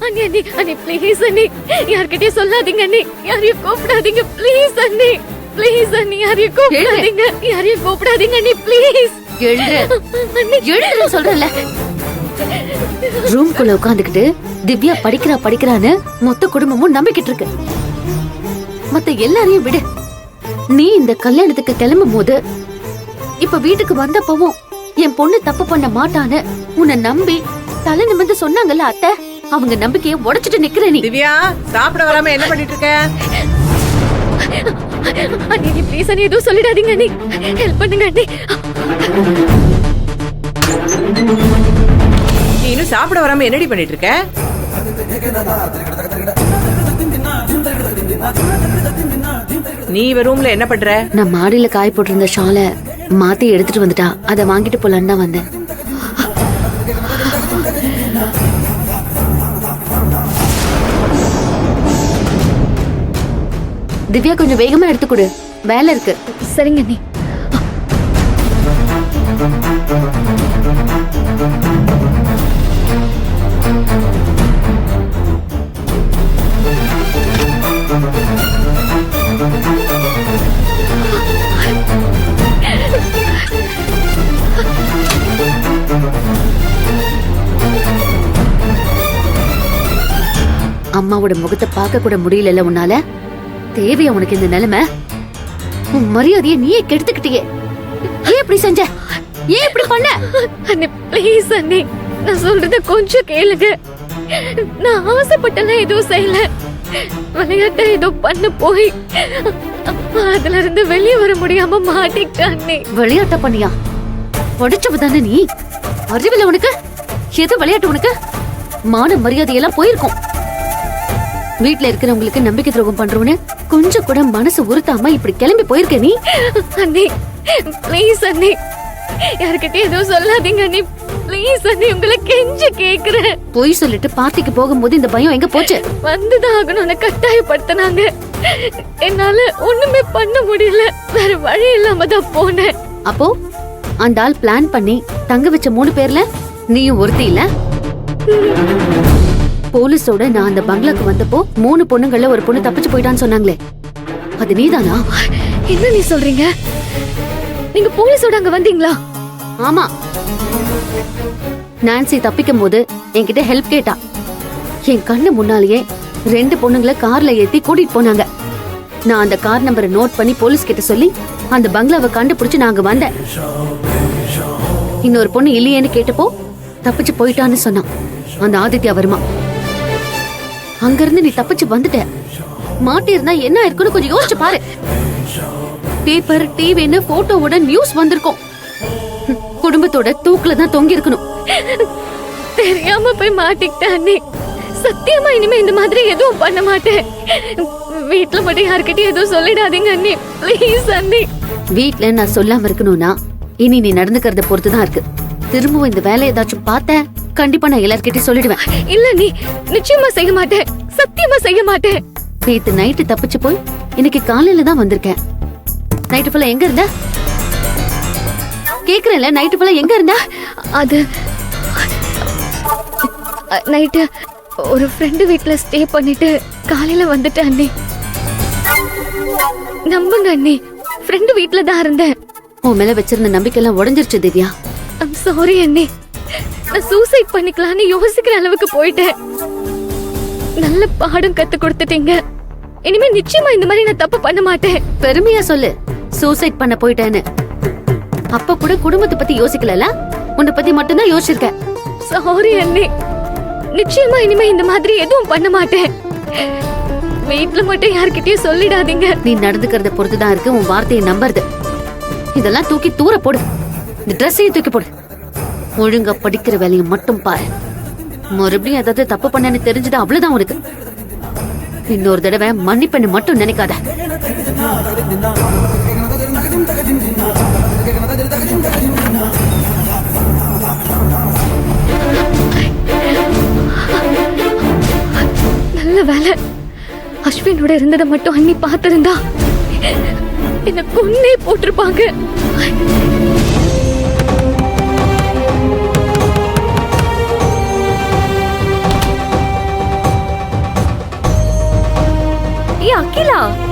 அண்ணி அண்ணி அண்ணி ப்ளீஸ் அண்ணி, யார்கிட்டயும் சொல்லாதீங்க அண்ணி, யாரையும் கூப்பிடாதீங்க ப்ளீஸ் அண்ணி, ப்ளீஸ் அண்ணி, யாரையும் கூப்பிடாதீங்க, யாரையும் கூப்பிடாதீங்க அண்ணி ப்ளீஸ். எழுந்து சொல்றல. ரூம்குள்ள உட்காந்துக்கிட்டு திவ்யா படிக்கிறான்னு மொத்த குடும்பமும் நம்பிக்கிட்டு இருக்கு. மத்த எல்லாரையும் விடு. நீ இந்த கல்யாணத்துக்கு கிளம்பும் போது இப்ப வீட்டுக்கு வந்தப்பவும் என் பொண்ணு தப்பு பண்ண மாட்டான்னு உன்னை நம்பி தலை நிமிர்ந்து சொன்னாங்கல்ல அத்தை, அவங்க நம்பிக்கையை உடைச்சிட்டு நிக்கிற நீ. திவ்யா, சாப்பிட வராம என்ன பண்ணிட்டு இருக்க? அண்ணி ப்ளீஸ் அண்ணி, எதுவும் சொல்லிடாதீங்க அண்ணி, ஹெல்ப் பண்ணுங்க அண்ணி. நீ இன்னும் சாப்பிட வராம என்னடி பண்ணிட்டு இருக்க? நீ இவ ரூம்ல என்ன பண்ற? நான் மாடியில காய் போட்டிருந்த ஷாலை மாத்தி எடுத்துட்டு வந்துட்டா, அதை வாங்கிட்டு போலான்னு தான் வந்தேன். திவ்யா, கொஞ்சம் வேகமா எடுத்து கொடு, வேலை இருக்கு. சரிங்க அண்ணி. அம்மாவோட முகத்தை பார்க்க கூட முடியல உன்னால. தேவையா உனக்கு இந்த நிலைமை? உன் மரியாதையை நீயே கெடுத்துக்கிட்டியே. ஏன் இப்படி செஞ்ச? ஏன் இப்படி பண்ண? அண்ணி ப்ளீஸ் அண்ணி, நான் சொல்றத கொஞ்சம் கேளுங்க. நான் ஆசைப்பட்டெல்லாம் எதுவும் செய்யல, விளையாட்ட ஏதோ பண்ண போய் அதுல இருந்து வெளியே வர முடியாம மாட்டிக்கிட்டேன் அண்ணி. விளையாட்ட பண்ணியா? படிச்சவ தானே நீ? அறிவில்ல உனக்கு? எது விளையாட்டு உனக்கு? மான மரியாதையெல்லாம் போயிருக்கும். வீட்டுல இருக்கிறவங்களுக்கு நம்பிக்கை துரோகம் பண்றோன்னு கொஞ்சம் கூட மனசு உறுத்தாம இப்படி கிளம்பி போயிருக்க நீ. அண்ணி ப்ளீஸ் அண்ணி, யார்கிட்டயும் எதுவும் சொல்லாதீங்க அண்ணி ப்ளீஸ் அண்ணி, உங்களை கெஞ்சி கேக்குறேன். பொய் சொல்லிட்டு பார்ட்டிக்கு போகும்போது இந்த பயம் எங்க போச்சு? வந்துதான் ஆகணும்னு கட்டாயப்படுத்தினாங்க. என்னால ஒண்ணுமே பண்ண முடியல, வேற வழி இல்லாம தான் போனேன். அப்போ அந்த ஆள் பிளான் பண்ணி தங்க வச்ச 3 பேர்ல நீயும் ஒருத்தி இல்ல? போலீஸோட நான் அந்த பங்களாக்கு வந்தப்போ 3 பொண்ணுங்கள்ல ஒரு பொண்ணு தப்பிச்சு போயிட்டான்னு சொன்னாங்களே, அது நீதானா? என்ன நீ சொல்றீங்க? நீங்க போலீஸோட அங்க வந்தீங்களா? ஆமா. நான்சி தப்பிக்கும் போது என்கிட்ட ஹெல்ப் கேட்டா. என் கண்ணு முன்னாலேயே 2 பொண்ணுங்களை கார்ல ஏத்தி கூட்டிட்டு போனாங்க. நான் அந்த கார் நம்பரை நோட் பண்ணி போலீஸ் கிட்ட சொல்லி அந்த பங்களாவை கண்டுபிடிச்சு நாங்க வந்தேன். இன்னொரு பொண்ணு இல்லையேன்னு கேட்டப்போ தப்பிச்சு போயிட்டான்னு சொன்னான் அந்த ஆதித்யா வருமா. அங்கிருந்து நீ தப்பிச்சு வந்துட்ட. மாட்டி இருந்தா என்ன இருக்குன்னு கொஞ்சம் யோசிச்சு பாரு. பேப்பர், டிவின்னு போட்டோவோட நியூஸ் வந்திருக்கும். குடும்பத்தோட தூக்குல தான் தொங்கி இருக்கணும். தெரியாம போய் மாட்டிக்கிட்டேன் அண்ணி. சத்தியமா இனிமே இந்த மாதிரி எதுவும் பண்ண மாட்டேன். வீட்டுல மட்டும் யார்கிட்டயும் எதுவும் சொல்லிடாதீங்க அண்ணி ப்ளீஸ் அண்ணி. வீட்டுல நான் சொல்லாம இருக்கணும்னா இனி நீ நடந்துக்கிறத பொறுத்துதான் இருக்கு. திரும்பவும் இந்த வேலை ஏதாச்சும் பார்த்த கண்டிப்பா நான் எல்லார்கிட்டயும் சொல்லிடுவேன். இல்ல நீ நிச்சயமா செய்ய மாட்டேன், சத்தியமா செய்ய மாட்டேன். நேத்து நைட்டு தப்பிச்சு போய் இன்னைக்கு காலையில தான் வந்திருக்கேன். நைட்டு ஃபுல்லா எங்க இருந்த? கேக்குறேன்ல, நைட்டு ஃபுல்லா எங்க இருந்த? அது நைட்டு ஒரு ஃப்ரெண்டு வீட்ல ஸ்டே பண்ணிட்டு காலையில வந்துட்டேன் அண்ணி. நம்புங்க அண்ணி, ஃப்ரெண்டு வீட்ல தான் இருந்தேன். உன் மேல வச்சிருந்த நம்பிக்கை எல்லாம் உடைஞ்சிருச்சு திவ்யா. ஐம் சாரி அண்ணி, நான் சூசைட் பண்ணிக்கலாம்னு யோசிக்கிற அளவுக்கு போயிட்டேன். நல்ல பாடம் கத்து கொடுத்துட்டீங்க. இனிமே நிச்சயமா இந்த மாதிரி நான் தப்பு பண்ண மாட்டேன். பெருமையா சொல்லு சூசைட் பண்ண போயிட்டேன்னு. அப்ப கூட குடும்பத்தை பத்தி யோசிக்கல, உன்னை பத்தி மட்டும்தான் யோசிச்சிருக்க. சாரி அண்ணி, நிச்சயமா இனிமே இந்த மாதிரி எதுவும் பண்ண மாட்டேன். வீட்டுல மட்டும் யார்கிட்டயும் சொல்லிடாதீங்க. நீ நடந்துக்கிறத பொறுத்துதான் இருக்கு உன் வார்த்தையை நம்புறது. இதெல்லாம் தூக்கி தூர போடு. இந்த ட்ரெஸ்ஸையும் தூக்கி போடு. ஒழுங்கா படிக்கிற வேலையை மட்டும் பாரு. மறுபடியும் ஏதாவது தப்பு பண்ணன்னு தெரிஞ்சது அவ்வளவுதான் உனக்கு. இன்னொரு தடவை மன்னிப்பெண்ணு மட்டும் நினைக்காத. நல்ல வேலை அஸ்வினோட இருந்ததை மட்டும் அண்ணி பார்த்திருந்தா என்ன கொன்னே போட்டிருப்பாங்க. அகிலா